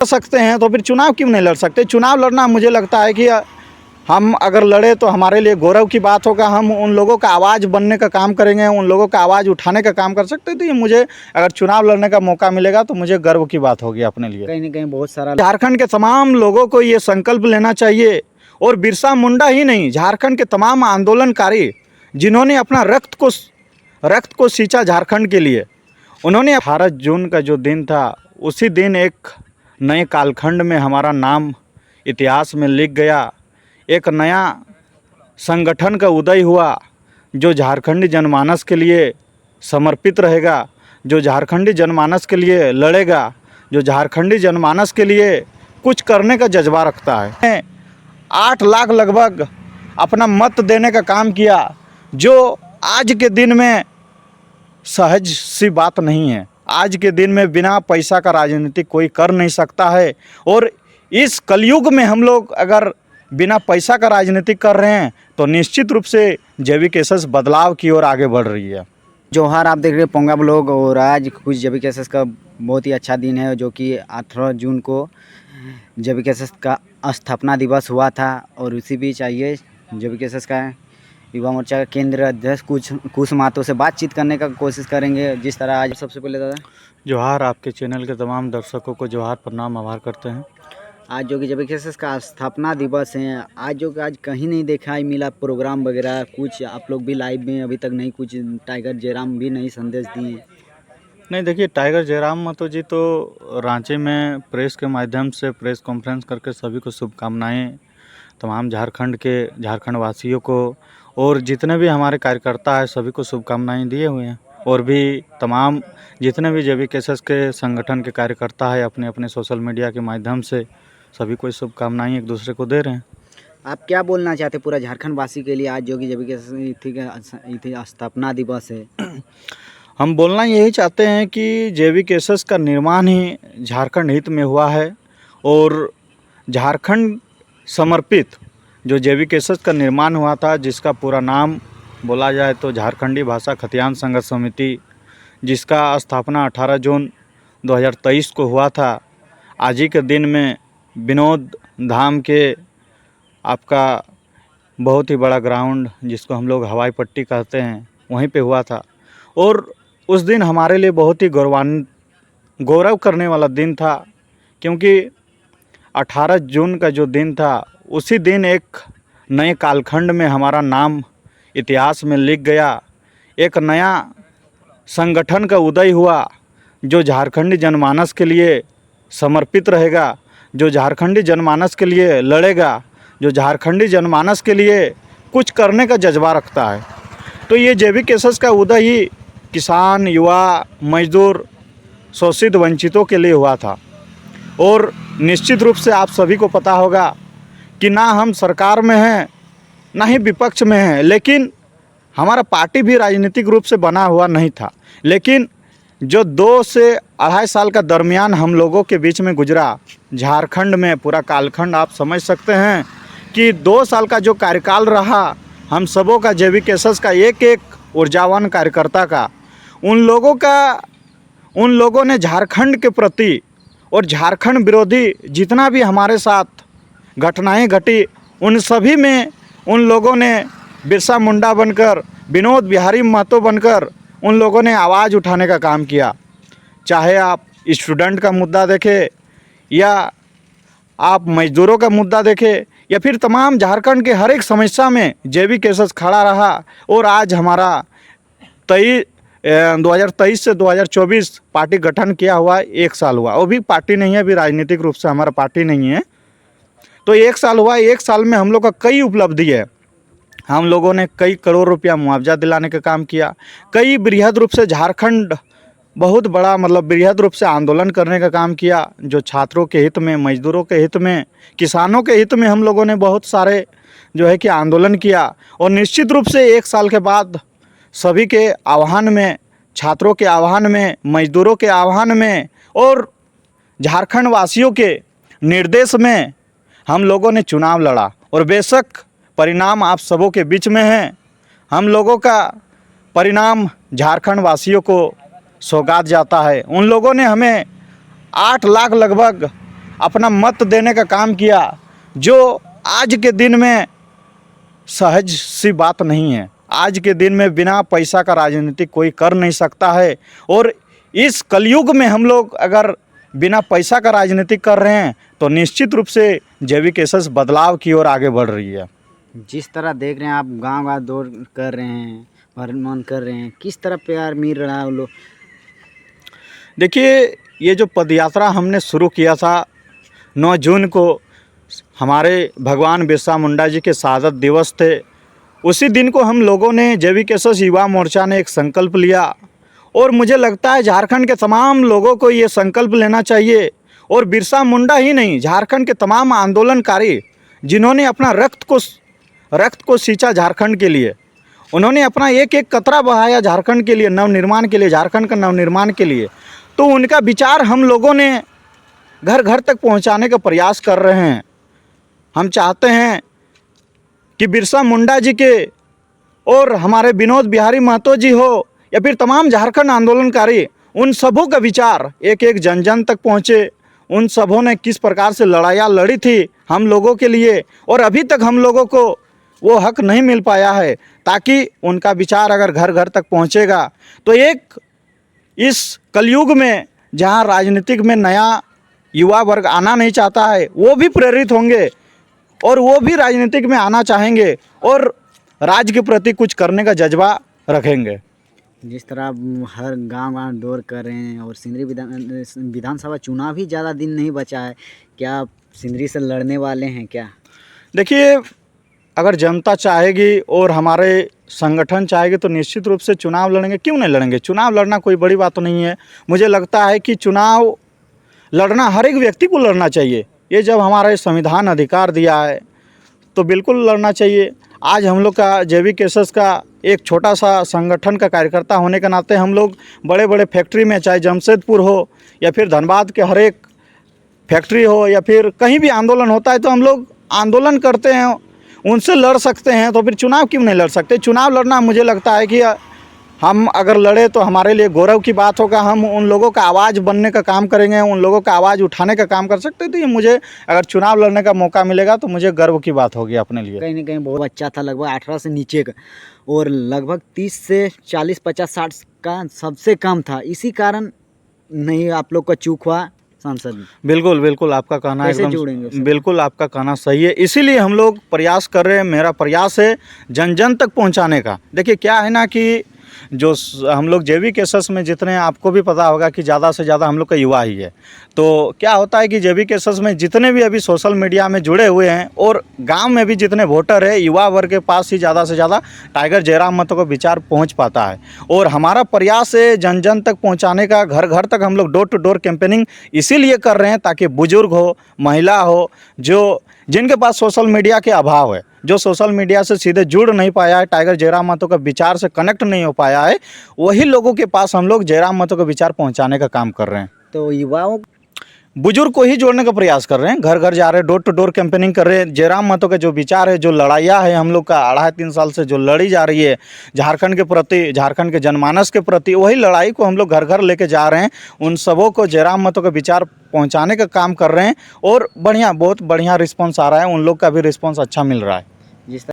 लड़ सकते हैं तो फिर चुनाव क्यों नहीं लड़ सकते। चुनाव लड़ना मुझे लगता है कि हम अगर लड़े तो हमारे लिए गौरव की बात होगा। हम उन लोगों का आवाज़ बनने का काम करेंगे, उन लोगों का आवाज़ उठाने का काम कर सकते हैं। तो ये मुझे अगर चुनाव लड़ने का मौका मिलेगा तो मुझे गर्व की बात होगी अपने लिए। कहीं ना कहीं बहुत सारा झारखंड के तमाम लोगों को ये संकल्प लेना चाहिए, और बिरसा मुंडा ही नहीं, झारखंड के तमाम आंदोलनकारी जिन्होंने अपना रक्त को सींचा झारखंड के लिए, उन्होंने 18 जून का जो दिन था उसी दिन एक नए कालखंड में हमारा नाम इतिहास में लिख गया। एक नया संगठन का उदय हुआ जो झारखंडी जनमानस के लिए समर्पित रहेगा, जो झारखंडी जनमानस के लिए लड़ेगा, जो झारखंडी जनमानस के लिए कुछ करने का जज्बा रखता है। 8 लाख लगभग अपना मत देने का काम किया, जो आज के दिन में सहज सी बात नहीं है। आज के दिन में बिना पैसा का राजनीति कोई कर नहीं सकता है, और इस कलयुग में हम लोग अगर बिना पैसा का राजनीति कर रहे हैं तो निश्चित रूप से JVKSS बदलाव की ओर आगे बढ़ रही है। जोहार, आप देख रहे हैं पोंगा ब्लॉग। और आज कुछ JVKSS का बहुत ही अच्छा दिन है, जो कि 18 जून को JVKSS का स्थापना दिवस हुआ था। और उसी बीच आइए JVKSS का युवा मोर्चा का केंद्र अध्यक्ष कुछ मातों से बातचीत करने का कोशिश करेंगे। जिस तरह आज सबसे पहले दादा जोहार, आपके चैनल के तमाम दर्शकों को जोहार, प्रणाम, आभार करते हैं। आज जो कि JVKSS का स्थापना दिवस है, आज कहीं नहीं देखा ही मिला प्रोग्राम वगैरह कुछ। आप लोग भी लाइव में अभी तक नहीं, कुछ टाइगर जयराम भी नहीं संदेश दिए। नहीं, देखिए, टाइगर जयराम महतो जी तो रांची में प्रेस के माध्यम से प्रेस कॉन्फ्रेंस करके सभी को शुभकामनाएं, तमाम झारखंड वासियों को और जितने भी हमारे कार्यकर्ता हैं सभी को शुभकामनाएं दिए हुए हैं। और भी तमाम जितने भी JVKSS के संगठन के कार्यकर्ता है अपने अपने सोशल मीडिया के माध्यम से सभी को शुभकामनाएं एक दूसरे को दे रहे हैं। आप क्या बोलना चाहते पूरा झारखंड वासी के लिए आज जो कि JVKSS स्थापना दिवस है? हम बोलना यही चाहते हैं कि JVKSS का निर्माण ही झारखंड हित में हुआ है, और झारखंड समर्पित जो JVKSS का निर्माण हुआ था, जिसका पूरा नाम बोला जाए तो झारखंडी भाषा खतियान संघर्ष समिति, जिसका स्थापना 18 जून 2023 को हुआ था। आज ही के दिन में विनोद धाम के आपका बहुत ही बड़ा ग्राउंड, जिसको हम लोग हवाई पट्टी कहते हैं, वहीं पे हुआ था। और उस दिन हमारे लिए बहुत ही गौरव करने वाला दिन था, क्योंकि 18 जून का जो दिन था उसी दिन एक नए कालखंड में हमारा नाम इतिहास में लिख गया। एक नया संगठन का उदय हुआ जो झारखंडी जनमानस के लिए समर्पित रहेगा, जो झारखंडी जनमानस के लिए लड़ेगा, जो झारखंडी जनमानस के लिए कुछ करने का जज्बा रखता है। तो ये JVKSS का उदय ही किसान, युवा, मजदूर, शोषित वंचितों के लिए हुआ था। और निश्चित रूप से आप सभी को पता होगा कि ना हम सरकार में हैं ना ही विपक्ष में हैं, लेकिन हमारा पार्टी भी राजनीतिक रूप से बना हुआ नहीं था। लेकिन जो 2 से 2.5 साल का दरमियान हम लोगों के बीच में गुजरा झारखंड में, पूरा कालखंड आप समझ सकते हैं कि 2 साल का जो कार्यकाल रहा हम सबों का, JVKSS का एक एक ऊर्जावान कार्यकर्ता का, उन लोगों ने झारखंड के प्रति और झारखंड विरोधी जितना भी हमारे साथ घटनाएं घटी, उन सभी में उन लोगों ने बिरसा मुंडा बनकर, विनोद बिहारी महतो बनकर उन लोगों ने आवाज़ उठाने का काम किया। चाहे आप स्टूडेंट का मुद्दा देखें, या आप मजदूरों का मुद्दा देखें, या फिर तमाम झारखंड के हर एक समस्या में JVKSS खड़ा रहा। और आज हमारा 2023 से 2024 पार्टी गठन किया हुआ 1 साल हुआ। वो भी पार्टी नहीं है, अभी राजनीतिक रूप से हमारा पार्टी नहीं है। तो 1 साल हुआ, 1 साल में हम लोग का कई उपलब्धि है। हम लोगों ने कई करोड़ रुपया मुआवजा दिलाने का काम किया, कई बृहद रूप से झारखंड बहुत बड़ा बृहद रूप से आंदोलन करने का काम किया, जो छात्रों के हित में, मजदूरों के हित में, किसानों के हित में हम लोगों ने बहुत सारे जो है कि आंदोलन किया। और निश्चित रूप से 1 साल के बाद सभी के आह्वान में, छात्रों के आह्वान में, मजदूरों के आह्वान में और झारखंड वासियों के निर्देश में हम लोगों ने चुनाव लड़ा। और बेशक परिणाम आप सबों के बीच में है। हम लोगों का परिणाम झारखंड वासियों को सौगात जाता है। उन लोगों ने हमें 8 लाख लगभग अपना मत देने का काम किया, जो आज के दिन में सहज सी बात नहीं है। आज के दिन में बिना पैसा का राजनीति कोई कर नहीं सकता है, और इस कलयुग में हम लोग अगर बिना पैसा का राजनीति कर रहे हैं तो निश्चित रूप से JV-KSS बदलाव की ओर आगे बढ़ रही है। जिस तरह देख रहे हैं आप, गांव-गांव दौड़ कर रहे हैं, भ्रमण कर रहे हैं, किस तरह प्यार मिल रहा है वो लोग? देखिए, ये जो पदयात्रा हमने शुरू किया था 9 जून को, हमारे भगवान बिरसा मुंडा जी के शहादत दिवस थे। उसी दिन को हम लोगों ने JV-KSS युवा मोर्चा ने एक संकल्प लिया, और मुझे लगता है झारखंड के तमाम लोगों को ये संकल्प लेना चाहिए। और बिरसा मुंडा ही नहीं, झारखंड के तमाम आंदोलनकारी जिन्होंने अपना रक्त को सींचा झारखंड के लिए, उन्होंने अपना एक एक कतरा बहाया झारखंड के लिए, नवनिर्माण के लिए, झारखंड का नवनिर्माण के लिए, तो उनका विचार हम लोगों ने घर घर तक पहुंचाने का प्रयास कर रहे हैं। हम चाहते हैं कि बिरसा मुंडा जी के और हमारे विनोद बिहारी महतो जी हो या फिर तमाम झारखंड आंदोलनकारी, उन सबों का विचार एक एक जन जन तक पहुँचे। उन सबों ने किस प्रकार से लड़ाइयाँ लड़ी थी हम लोगों के लिए, और अभी तक हम लोगों को वो हक नहीं मिल पाया है, ताकि उनका विचार अगर घर घर तक पहुँचेगा तो एक इस कलयुग में जहाँ राजनीतिक में नया युवा वर्ग आना नहीं चाहता है, वो भी प्रेरित होंगे और वो भी राजनीतिक में आना चाहेंगे और राज्य के प्रति कुछ करने का जज्बा रखेंगे। जिस तरह आप हर गांव-गांव दौड़ कर रहे हैं, और सिंदरी विधानसभा चुनाव ही ज़्यादा दिन नहीं बचा है, क्या आप सिंदरी से लड़ने वाले हैं क्या? देखिए, अगर जनता चाहेगी और हमारे संगठन चाहेगी तो निश्चित रूप से चुनाव लड़ेंगे। क्यों नहीं लड़ेंगे? चुनाव लड़ना कोई बड़ी बात तो नहीं है। मुझे लगता है कि चुनाव लड़ना हर एक व्यक्ति को लड़ना चाहिए। ये जब हमारा संविधान अधिकार दिया है तो बिल्कुल लड़ना चाहिए। आज हम लोग का JV-KSS का एक छोटा सा संगठन का कार्यकर्ता होने के नाते हम लोग बड़े बड़े फैक्ट्री में, चाहे जमशेदपुर हो या फिर धनबाद के हर एक फैक्ट्री हो या फिर कहीं भी आंदोलन होता है तो हम लोग आंदोलन करते हैं, उनसे लड़ सकते हैं। तो फिर चुनाव क्यों नहीं लड़ सकते? चुनाव लड़ना मुझे लगता है कि हम अगर लड़े तो हमारे लिए गौरव की बात होगा। हम उन लोगों का आवाज़ बनने का काम करेंगे, उन लोगों का आवाज़ उठाने का काम कर सकते हैं। तो ये मुझे अगर चुनाव लड़ने का मौका मिलेगा तो मुझे गर्व की बात होगी अपने लिए। कहीं ना कहीं बहुत बच्चा था, लगभग 18 से नीचे का, और लगभग 30 से 40, 50, 60 का सबसे कम था। इसी कारण नहीं आप लोग का चूक हुआ सांसद में। बिल्कुल बिल्कुल, आपका कहना कैसे एकदम जोड़ेंगे उसे? बिल्कुल आपका कहना सही है। इसीलिए हम लोग प्रयास कर रहे हैं। मेरा प्रयास है जन जन तक पहुंचाने का। देखिए क्या है ना कि जो हम लोग JV-KSS में जितने, आपको भी पता होगा कि ज़्यादा से ज़्यादा हम लोग का युवा ही है। तो क्या होता है कि JV-KSS में जितने भी अभी सोशल मीडिया में जुड़े हुए हैं और गांव में भी जितने वोटर है, युवा वर्ग के पास ही ज़्यादा से ज़्यादा टाइगर जयराम महतो का विचार पहुंच पाता है। और हमारा प्रयास है जन जन तक पहुंचाने का। घर घर तक हम लोग डोर टू डोर कैंपेनिंग इसीलिए कर रहे हैं ताकि बुजुर्ग हो, महिला हो, जिनके पास सोशल मीडिया के अभाव है, जो सोशल मीडिया से सीधे जुड़ नहीं पाया है, टाइगर जयराम महतो का विचार से कनेक्ट नहीं हो पाया है, वही लोगों के पास हम लोग जयराम महतो का विचार पहुंचाने का काम कर रहे हैं। तो युवाओं, बुजुर्ग को ही जोड़ने का प्रयास कर रहे हैं। घर घर जा रहे हैं, डोर टू डोर कैंपेनिंग कर रहे हैं। जयराम महतो का जो विचार है, जो लड़ाइयाँ है हम लोग का 2.5-3 साल से जो लड़ी जा रही है झारखंड के प्रति, झारखंड के जनमानस के प्रति, वही लड़ाई को हम लोग घर घर लेके जा रहे हैं। उन सबों को जयराम महतो का विचार पहुंचाने का काम कर रहे हैं और बहुत बढ़िया रिस्पॉन्स आ रहा है। उन लोग का भी रिस्पॉन्स अच्छा मिल रहा है। जिस